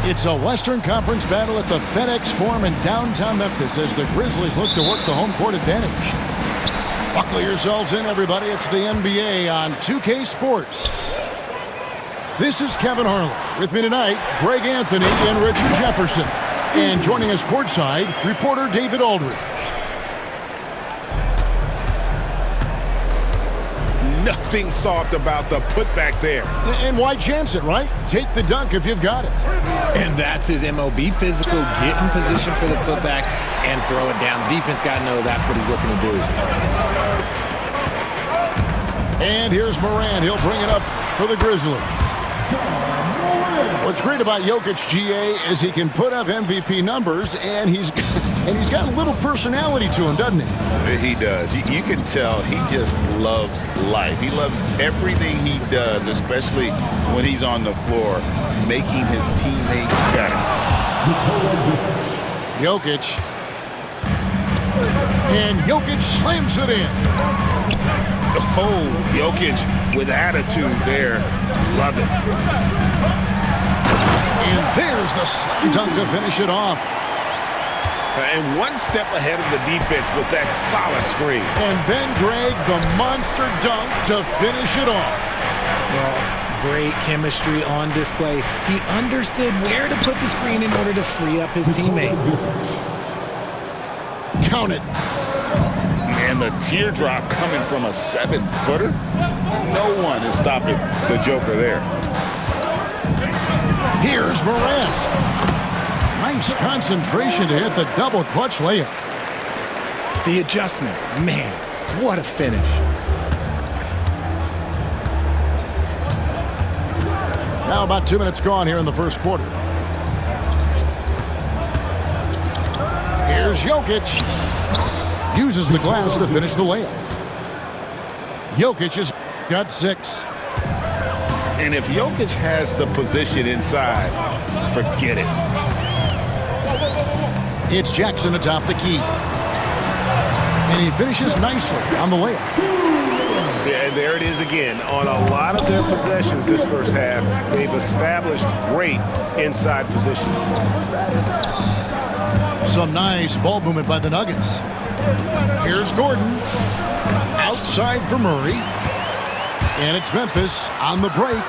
It's a Western Conference battle at the FedEx Forum in downtown Memphis as the Grizzlies look to work the home court advantage. Buckle yourselves in, everybody. It's the NBA on 2K Sports. This is Kevin Harlan. With me tonight, Greg Anthony and Richard Jefferson. And joining us courtside, reporter David Aldridge. Nothing soft about the putback there. And why chance it, right? Take the dunk if you've got it. And that's his MOB, physical, get in position for the putback and throw it down. The defense got to know that's what he's looking to do. And here's Morant. He'll bring it up for the Grizzlies. What's great about Jokic, GA, is he can put up MVP numbers, and he's got a little personality to him, doesn't he? He does. You can tell he just loves life. He loves everything he does, especially when he's on the floor, making his teammates better. Jokic. And Jokic slams it in. Oh, Jokic with attitude there. Love it. And there's the slam dunk to finish it off. And one step ahead of the defense with that solid screen. And then, Greg, the monster dunk to finish it off. Well, great chemistry on display. He understood where to put the screen in order to free up his teammate. Count it. And the teardrop coming from a 7-footer. No one is stopping the Joker there. Here's Morant. Nice concentration to hit the double clutch layup. The adjustment, man, what a finish. Now about 2 minutes gone here in the first quarter. Here's Jokic. Uses the glass to finish the layup. Jokic has got 6. And if Jokic has the position inside, forget it. It's Jackson atop the key. And he finishes nicely on the layup. Yeah, there it is again. On a lot of their possessions this first half, they've established great inside position. Some nice ball movement by the Nuggets. Here's Gordon. Outside for Murray. And it's Memphis on the break.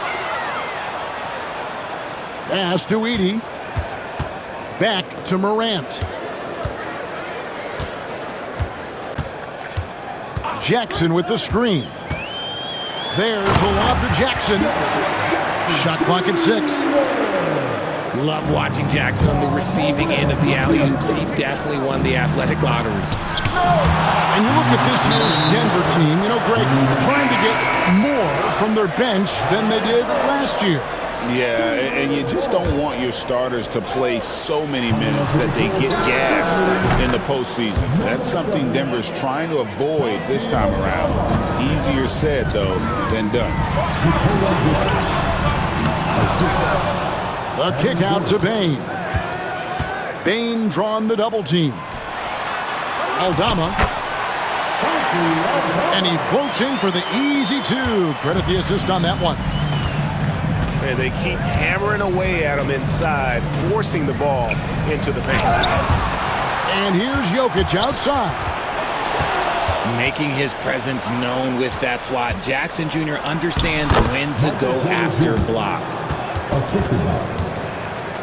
Pass to Edey. Back to Morant. Jackson with the screen. There's the lob to Jackson. Shot clock at 6. Love watching Jackson on the receiving end of the alley-oops. He definitely won the athletic lottery. And you look at this year's Denver team, you know, Greg, trying to get more from their bench than they did last year. Yeah, and you just don't want your starters to play so many minutes that they get gassed in the postseason. That's something Denver's trying to avoid this time around. Easier said, though, than done. A kick out to Bane. Bane drawn the double team. Aldama. And he floats in for the easy 2. Credit the assist on that one. And they keep hammering away at him inside, forcing the ball into the paint. And here's Jokic outside. Making his presence known with that swat. Jackson Jr. understands when to go after blocks.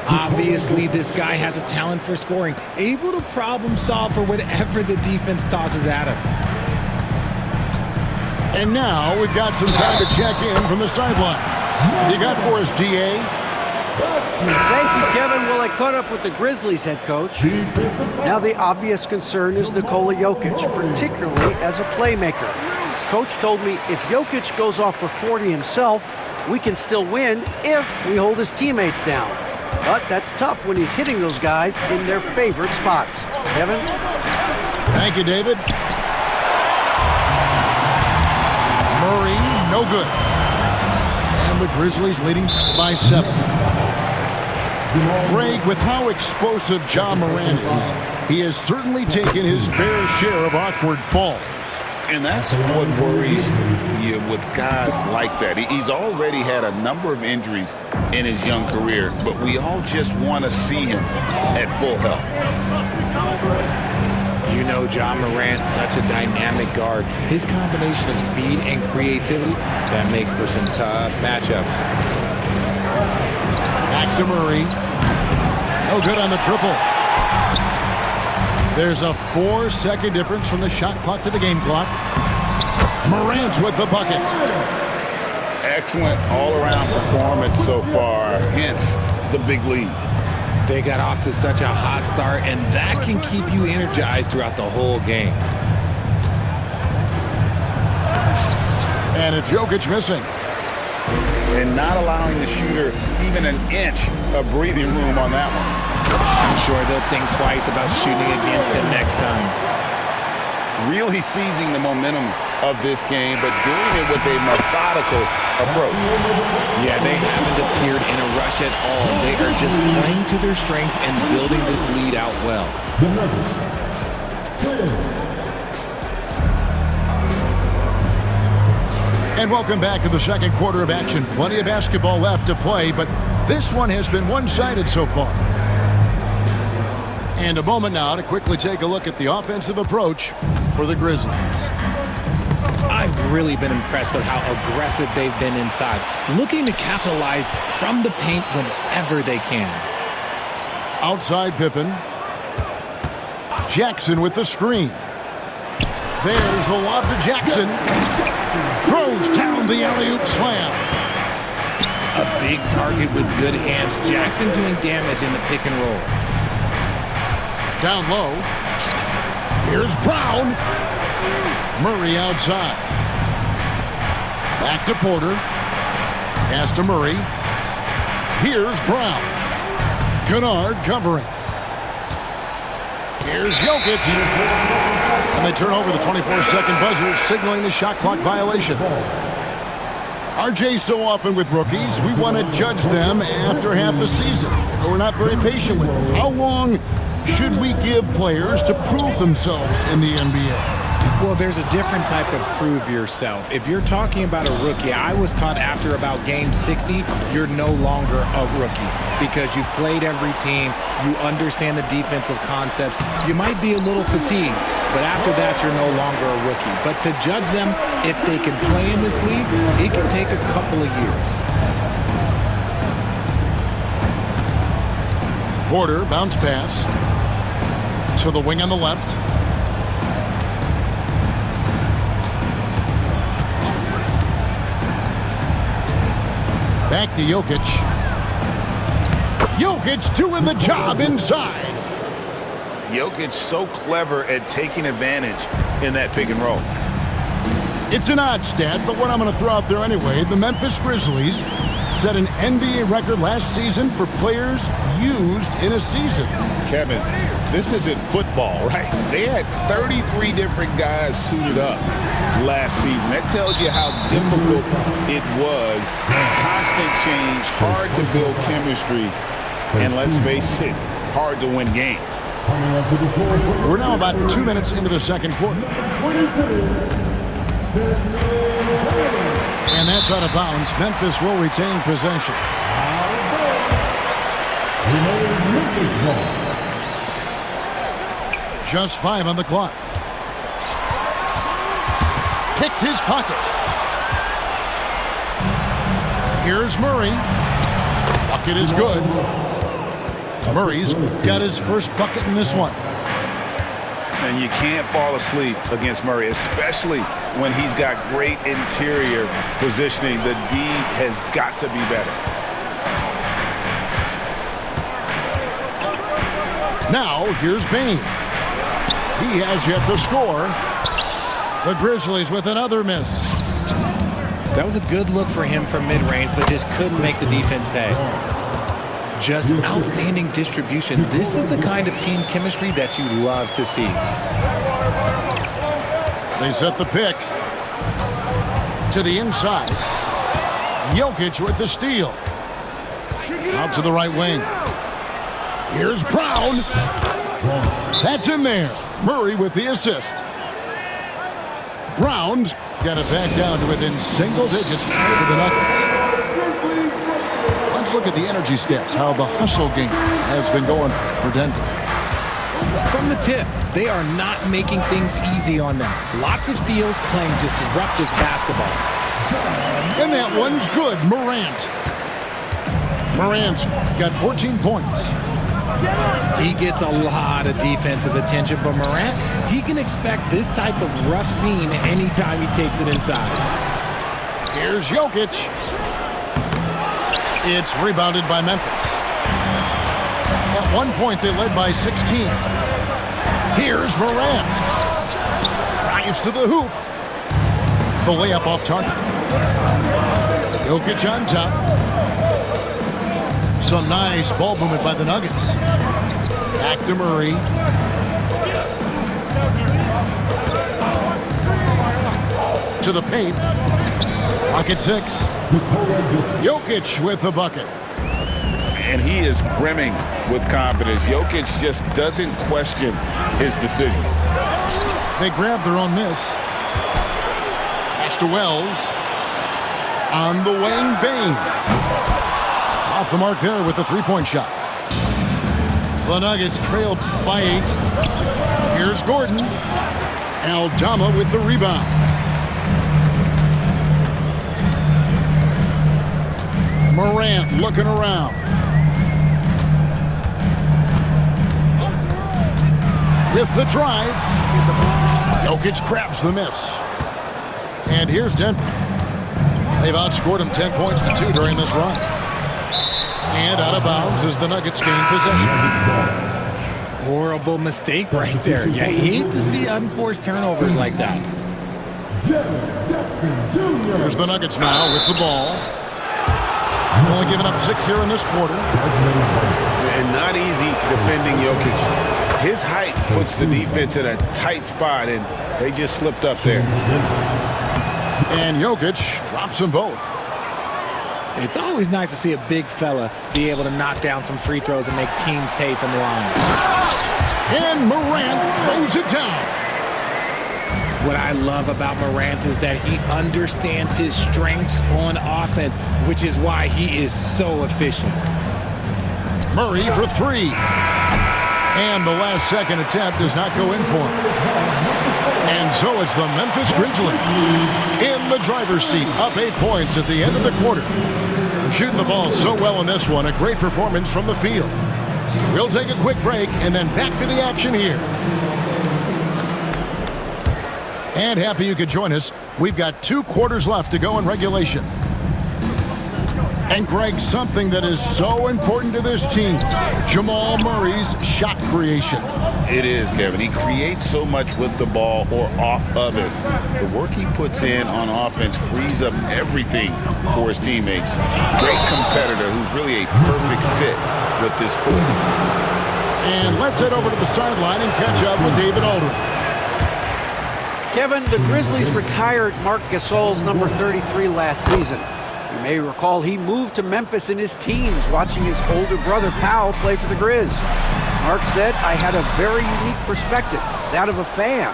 Obviously, this guy has a talent for scoring, able to problem solve for whatever the defense tosses at him. And now we've got some time to check in from the sideline. You got for us, DA? Thank you, Kevin. Well, I caught up with the Grizzlies head coach. Now the obvious concern is Nikola Jokic, particularly as a playmaker. Coach told me if Jokic goes off for 40 himself, we can still win if we hold his teammates down. But that's tough when he's hitting those guys in their favorite spots. Kevin? Thank you, David. Murray, no good. And the Grizzlies leading by 7. Greg, with how explosive Ja Morant is, he has certainly taken his fair share of awkward falls. And that's what worries you with guys like that. He's already had a number of injuries in his young career, but we all just want to see him at full health. You know Ja Morant, such a dynamic guard. His combination of speed and creativity, that makes for some tough matchups. Back to Murray. No good on the triple. There's a 4-second difference from the shot clock to the game clock. Morant with the bucket. Excellent all-around performance so far, hence the big lead. They got off to such a hot start, and that can keep you energized throughout the whole game. And it's Jokic missing. And not allowing the shooter even an inch of breathing room on that one. I'm sure they'll think twice about shooting against him next time. Really seizing the momentum of this game, but doing it with a methodical approach. Yeah, they haven't appeared in a rush at all. They are just playing to their strengths and building this lead out well. And welcome back to the second quarter of action. Plenty of basketball left to play, but this one has been one-sided so far. And a moment now to quickly take a look at the offensive approach for the Grizzlies. I've really been impressed with how aggressive they've been inside, looking to capitalize from the paint whenever they can. Outside Pippen. Jackson with the screen. There's the lob to Jackson. Throws down the alley-oop slam. A big target with good hands. Jackson doing damage in the pick and roll. Down low. Here's Brown. Murray outside. Back to Porter. Pass to Murray. Here's Brown. Kennard covering. Here's Jokic. And they turn over the 24-second buzzer, signaling the shot clock violation. RJ, so often with rookies, we want to judge them after half a season. But we're not very patient with them. How long should we give players to prove themselves in the NBA? Well, there's a different type of prove yourself. If you're talking about a rookie, I was taught after about game 60, you're no longer a rookie because you've played every team, you understand the defensive concept, you might be a little fatigued, but after that, you're no longer a rookie. But to judge them, if they can play in this league, it can take a couple of years. Porter, bounce pass to the wing on the left. Back to Jokic. Jokic doing the job inside. Jokic so clever at taking advantage in that pick and roll. It's an odd stat, but what I'm going to throw out there anyway, the Memphis Grizzlies set an NBA record last season for players used in a season. Kevin, this isn't football, right? They had 33 different guys suited up last season. That tells you how difficult it was. Constant change, hard to build chemistry, and let's face it, hard to win games. We're now about 2 minutes into the second quarter. And that's out of bounds. Memphis will retain possession. Just 5 on the clock. Picked his pocket. Here's Murray. Bucket is good. Murray's got his first bucket in this one. And you can't fall asleep against Murray, especially when he's got great interior positioning. The D has got to be better. Now, here's Bane. He has yet to score. The Grizzlies with another miss. That was a good look for him from mid-range, but just couldn't make the defense pay. Just outstanding distribution. This is the kind of team chemistry that you love to see. They set the pick to the inside. Jokic with the steal. Out to the right wing. Here's Brown. That's in there. Murray with the assist. Brown's got it back down to within single digits for the Nuggets. Let's look at the energy stats, how the hustle game has been going for Denver. From the tip, they are not making things easy on them. Lots of steals, playing disruptive basketball. And that one's good. Morant's got 14 points. He gets a lot of defensive attention from Morant. He can expect this type of rough scene anytime he takes it inside. Here's Jokic. It's rebounded by Memphis. At one point, they led by 16. Here's Morant. Drives to the hoop. The layup off target. Jokic on top. Some nice ball movement by the Nuggets. Back to Murray. To the paint. Pocket 6. Jokic with the bucket. And he is brimming with confidence. Jokic just doesn't question his decision. They grab their own miss. Pass to Wells. On the wing, Bane. Off the mark there with the three-point shot. The Nuggets trail by 8. Here's Gordon. Aldama with the rebound. Morant looking around. With the drive. Jokic grabs the miss. And here's Denver. They've outscored him 10 points to 2 during this run. And out of bounds as the Nuggets gain possession. Horrible mistake right there. You hate to see unforced turnovers like that. Here's the Nuggets now with the ball. Only giving up 6 here in this quarter. And not easy defending Jokic. His height puts the defense in a tight spot, and they just slipped up there. And Jokic drops them both. It's always nice to see a big fella be able to knock down some free throws and make teams pay from the line. And Morant throws it down. What I love about Morant is that he understands his strengths on offense, which is why he is so efficient. Murray for 3. And the last second attempt does not go in for him. And so it's the Memphis Grizzlies in the driver's seat, up 8 points at the end of the quarter. Shooting the ball so well in this one, a great performance from the field. We'll take a quick break and then back to the action here. And happy you could join us. We've got 2 quarters left to go in regulation. And Greg, something that is so important to this team, Jamal Murray's shot creation. It is, Kevin. He creates so much with the ball or off of it. The work he puts in on offense frees up everything for his teammates. Great competitor who's really a perfect fit with this court. And let's head over to the sideline and catch up with David Aldridge. Kevin, the Grizzlies retired Marc Gasol's number 33 last season. You may recall he moved to Memphis in his teens, watching his older brother Powell play for the Grizz. Marc said, I had a very unique perspective, that of a fan.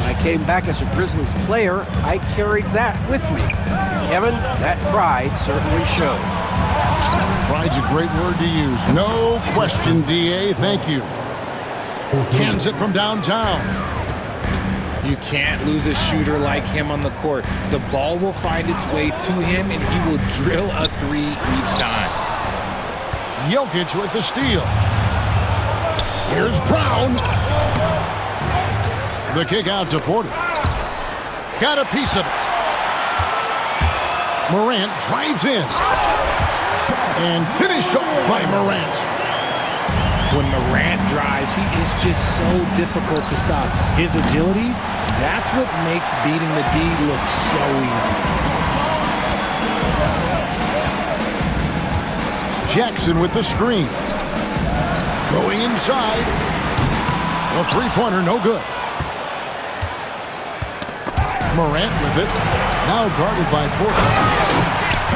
When I came back as a Grizzlies player, I carried that with me. Kevin, that pride certainly showed. Pride's a great word to use. No question, D.A. Thank you. Cans it from downtown. You can't lose a shooter like him on the court. The ball will find its way to him, and he will drill a 3 each time. Jokic with the steal. Here's Brown. The kick out to Porter. Got a piece of it. Morant drives in. And finished off by Morant. When Morant drives, he is just so difficult to stop. His agility, that's what makes beating the D look so easy. Jackson with the screen. Going inside. The three-pointer no good. Morant with it. Now guarded by Porter.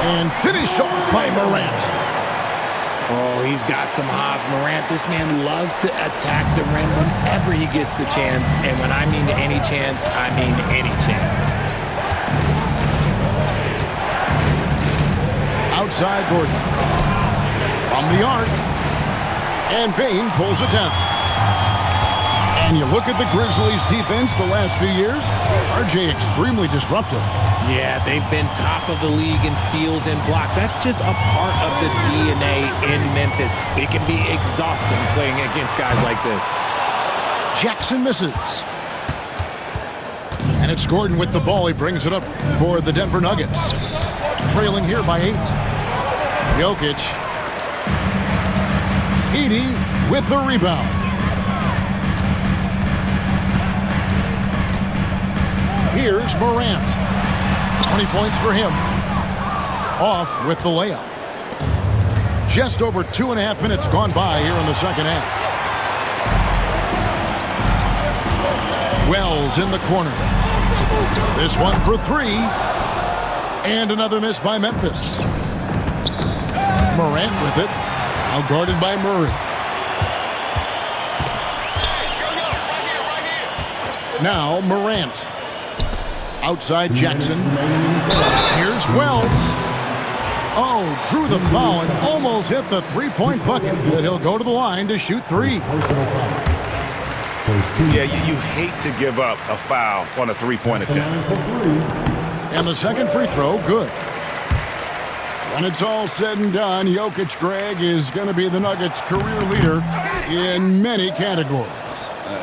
And finished off by Morant. Oh, he's got some hops. Morant, this man loves to attack the rim whenever he gets the chance. And when I mean any chance, I mean any chance. outside Gordon. From the arc. And Bane pulls it down. And you look at the Grizzlies' defense the last few years, RJ extremely disruptive. Yeah, they've been top of the league in steals and blocks. That's just a part of the DNA in Memphis. It can be exhausting playing against guys like this. Jackson misses. And it's Gordon with the ball. He brings it up for the Denver Nuggets. Trailing here by 8. Jokic. Edey with the rebound. Here's Morant. 20 points for him. Off with the layup. Just over 2.5 minutes gone by here in the second half. Wells in the corner. This one for 3. And another miss by Memphis. Morant with it. Now guarded by Murray. Now Morant. Outside Jackson. Here's Wells. Oh, drew the foul and almost hit the three-point bucket. But he'll go to the line to shoot 3. Yeah, you hate to give up a foul on a three-point attempt. And the second free throw, good. When it's all said and done, Jokic, Greg, is going to be the Nuggets' career leader in many categories.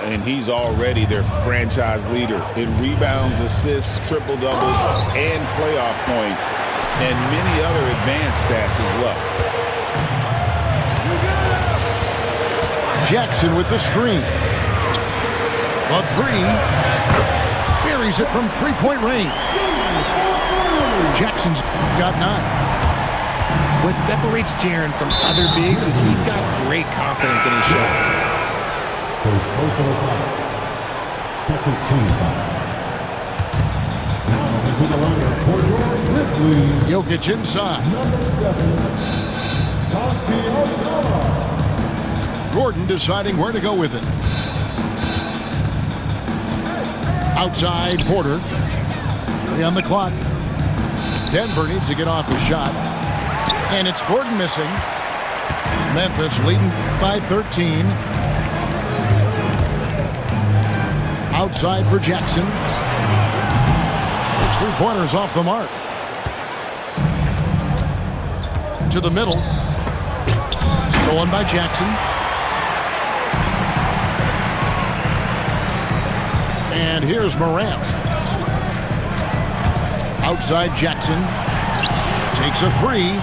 And he's already their franchise leader in rebounds, assists, triple-doubles, and playoff points, and many other advanced stats as well. Jackson with the screen. A 3. Buries it from three-point range. Jackson's got 9. What separates Jaren from other bigs is he's got great confidence in his shot. First personal foul. Second team foul. Now into the line for your Grizzlies. Jokic inside. Gordon deciding where to go with it. Outside Porter. 3 on the clock. Denver needs to get off the shot. And it's Gordon missing. Memphis leading by 13. Outside for Jackson. His three-pointer's off the mark. To the middle. Stolen by Jackson. And here's Morant. Outside Jackson. Takes a 3.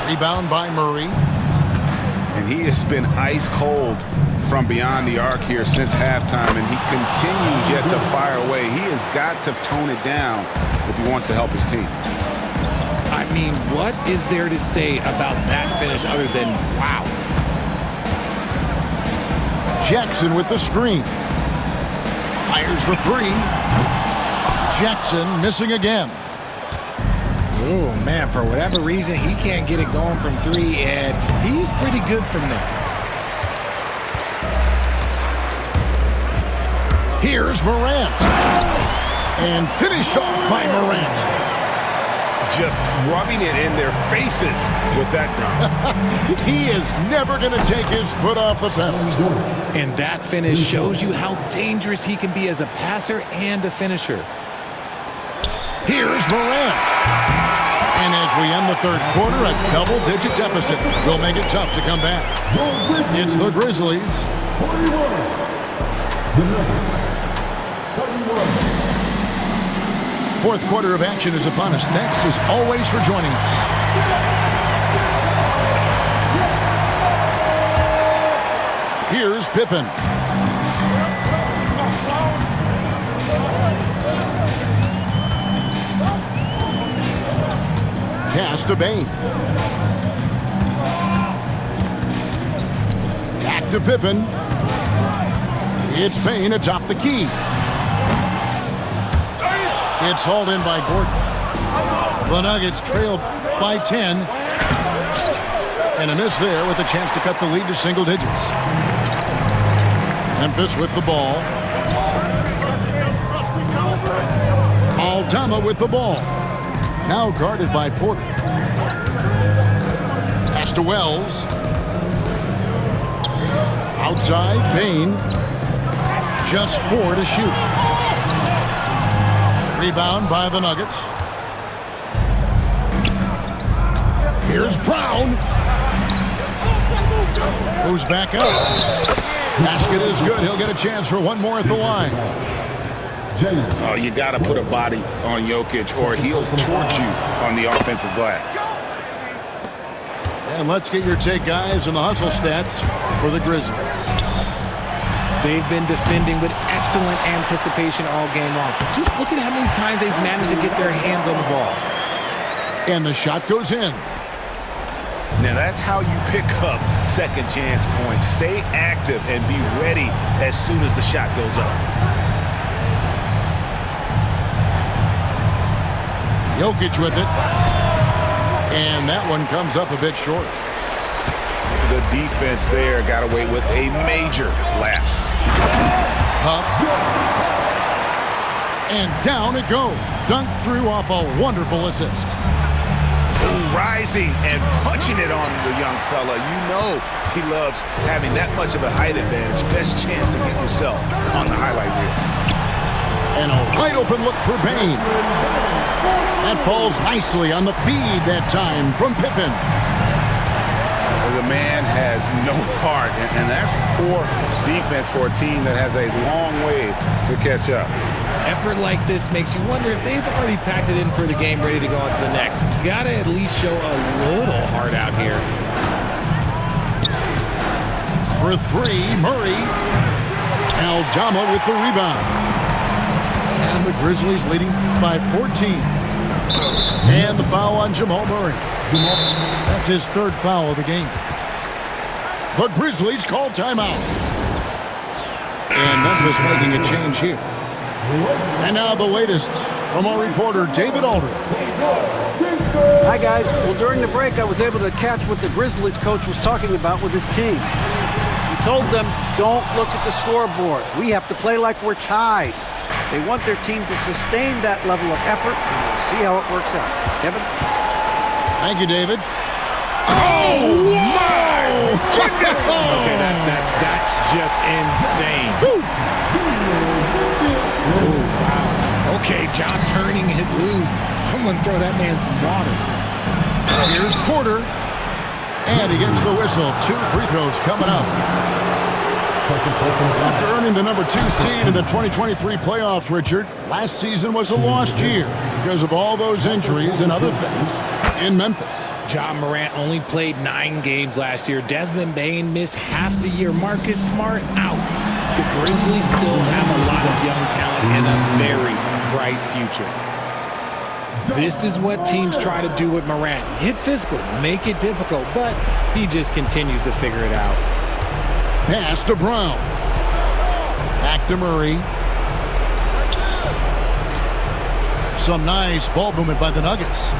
Rebound by Murray. And he has been ice cold from beyond the arc here since halftime, and he continues yet to fire away. He has got to tone it down if he wants to help his team. I mean, what is there to say about that finish other than wow? Jackson with the screen. Fires the 3. Jackson missing again. Oh, man, for whatever reason, he can't get it going from 3, and he's pretty good from there. Here's Morant. And finished off by Morant. Just rubbing it in their faces with that gun. He is never going to take his foot off the pedal. And that finish shows you how dangerous he can be as a passer and a finisher. Here's Morant. And as we end the third quarter, a double-digit deficit will make it tough to come back. It's the Grizzlies. Fourth quarter of action is upon us. Thanks, as always, for joining us. Here's Pippen. Pass to Bane. Back to Pippen. It's Bane atop the key. It's hauled in by Gordon. The Nuggets trail by 10. And a miss there with a chance to cut the lead to single digits. Memphis with the ball. Aldama with the ball. Now guarded by Porter. to Wells. Outside, Bain. Just 4 to shoot. Rebound by the Nuggets. Here's Brown. Goes back up. Basket is good. He'll get a chance for one more at the line. Oh, you got to put a body on Jokic or he'll torch you on the offensive glass. And let's get your take, guys, on the hustle stats for the Grizzlies. They've been defending with excellent anticipation all game long. Just look at how many times they've managed to get their hands on the ball. And the shot goes in. Now that's how you pick up second chance points. Stay active and be ready as soon as the shot goes up. Jokic with it. And that one comes up a bit short. The defense there got away with a major lapse. Huff. And down it goes. Dunked through off a wonderful assist. Rising and punching it on the young fella. You know he loves having that much of a height advantage. Best chance to get yourself on the highlight reel. And a wide open look for Bain. That falls nicely on the feed that time from Pippen. The man has no heart, and that's poor defense for a team that has a long way to catch up. Effort like this makes you wonder if they've already packed it in for the game, ready to go on to the next. Gotta at least show a little heart out here. For 3, Murray. Aldama with the rebound. And the Grizzlies leading by 14. And the foul on Jamal Murray. That's his 3rd foul of the game. The Grizzlies call timeout. And Memphis making a change here. And now the latest from our reporter, David Aldridge. Hi, guys. Well, during the break, I was able to catch what the Grizzlies coach was talking about with his team. He told them, don't look at the scoreboard. We have to play like we're tied. They want their team to sustain that level of effort, and we'll see how it works out. Kevin? Thank you, David. Oh, my goodness! Okay, that's just insane. Ooh, wow. Okay, John turning it loose. Someone throw that man some water. Here's Porter. And he gets the whistle. 2 free throws coming up. After earning the number 2 seed in the 2023 playoffs, Richard, last season was a lost year because of all those injuries and other things in Memphis. Ja Morant only played 9 games last year. Desmond Bain missed half the year. Marcus Smart out. The Grizzlies still have a lot of young talent and a very bright future. This is what teams try to do with Morant. Get physical, make it difficult, but he just continues to figure it out. Pass to Brown. Back to Murray. Some nice ball movement by the Nuggets.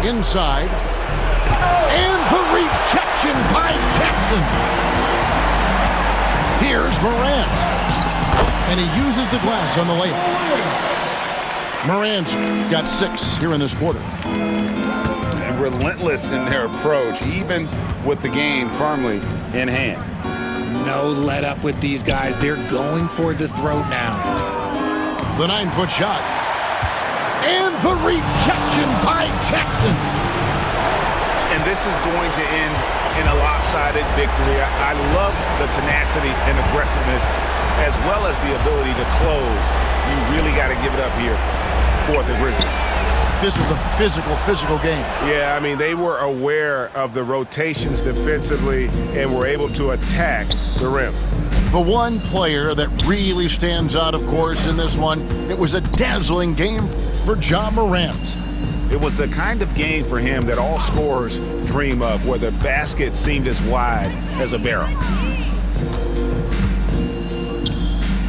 Inside. And the rejection by Jackson. Here's Morant. And he uses the glass on the layup. Morant's got 6 here in this quarter. And relentless in their approach, even with the game firmly in hand. No let up with these guys. They're going for the throat now. The 9-foot shot. And the rejection by Jackson. And this is going to end in a lopsided victory. I love the tenacity and aggressiveness as well as the ability to close. You really got to give it up here for the Grizzlies. This was a physical game. Yeah, I mean, they were aware of the rotations defensively and were able to attack the rim. The one player that really stands out, of course, in this one, it was a dazzling game for Ja Morant. It was the kind of game for him that all scorers dream of, where the basket seemed as wide as a barrel.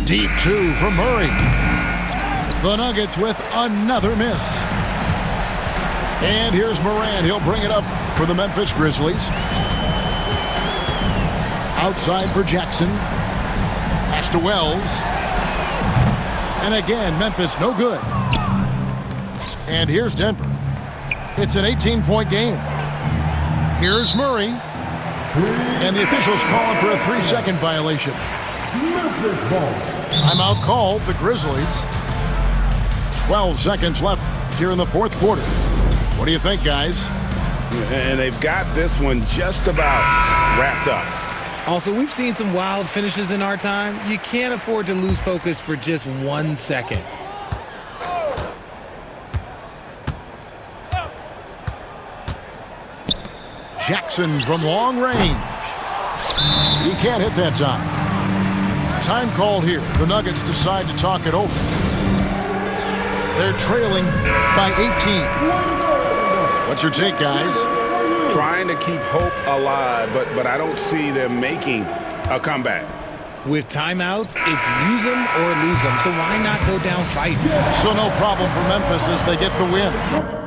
Deep 2 from Murray. The Nuggets with another miss. And here's Morant. He'll bring it up for the Memphis Grizzlies. Outside for Jackson. Pass to Wells. And again, Memphis no good. And here's Denver. It's an 18-point game. Here's Murray. And the officials calling for a 3-second violation. Memphis ball. Timeout called, the Grizzlies. 12 seconds left here in the fourth quarter. What do you think, guys? And they've got this one just about wrapped up. Also, we've seen some wild finishes in our time. You can't afford to lose focus for just 1 second. Jackson from long range. He can't hit that time. Time called here. The Nuggets decide to talk it over. They're trailing by 18. What's your take, guys? Trying to keep hope alive, but I don't see them making a comeback. With timeouts, it's use them or lose them, so why not go down fighting? So no problem for Memphis as they get the win.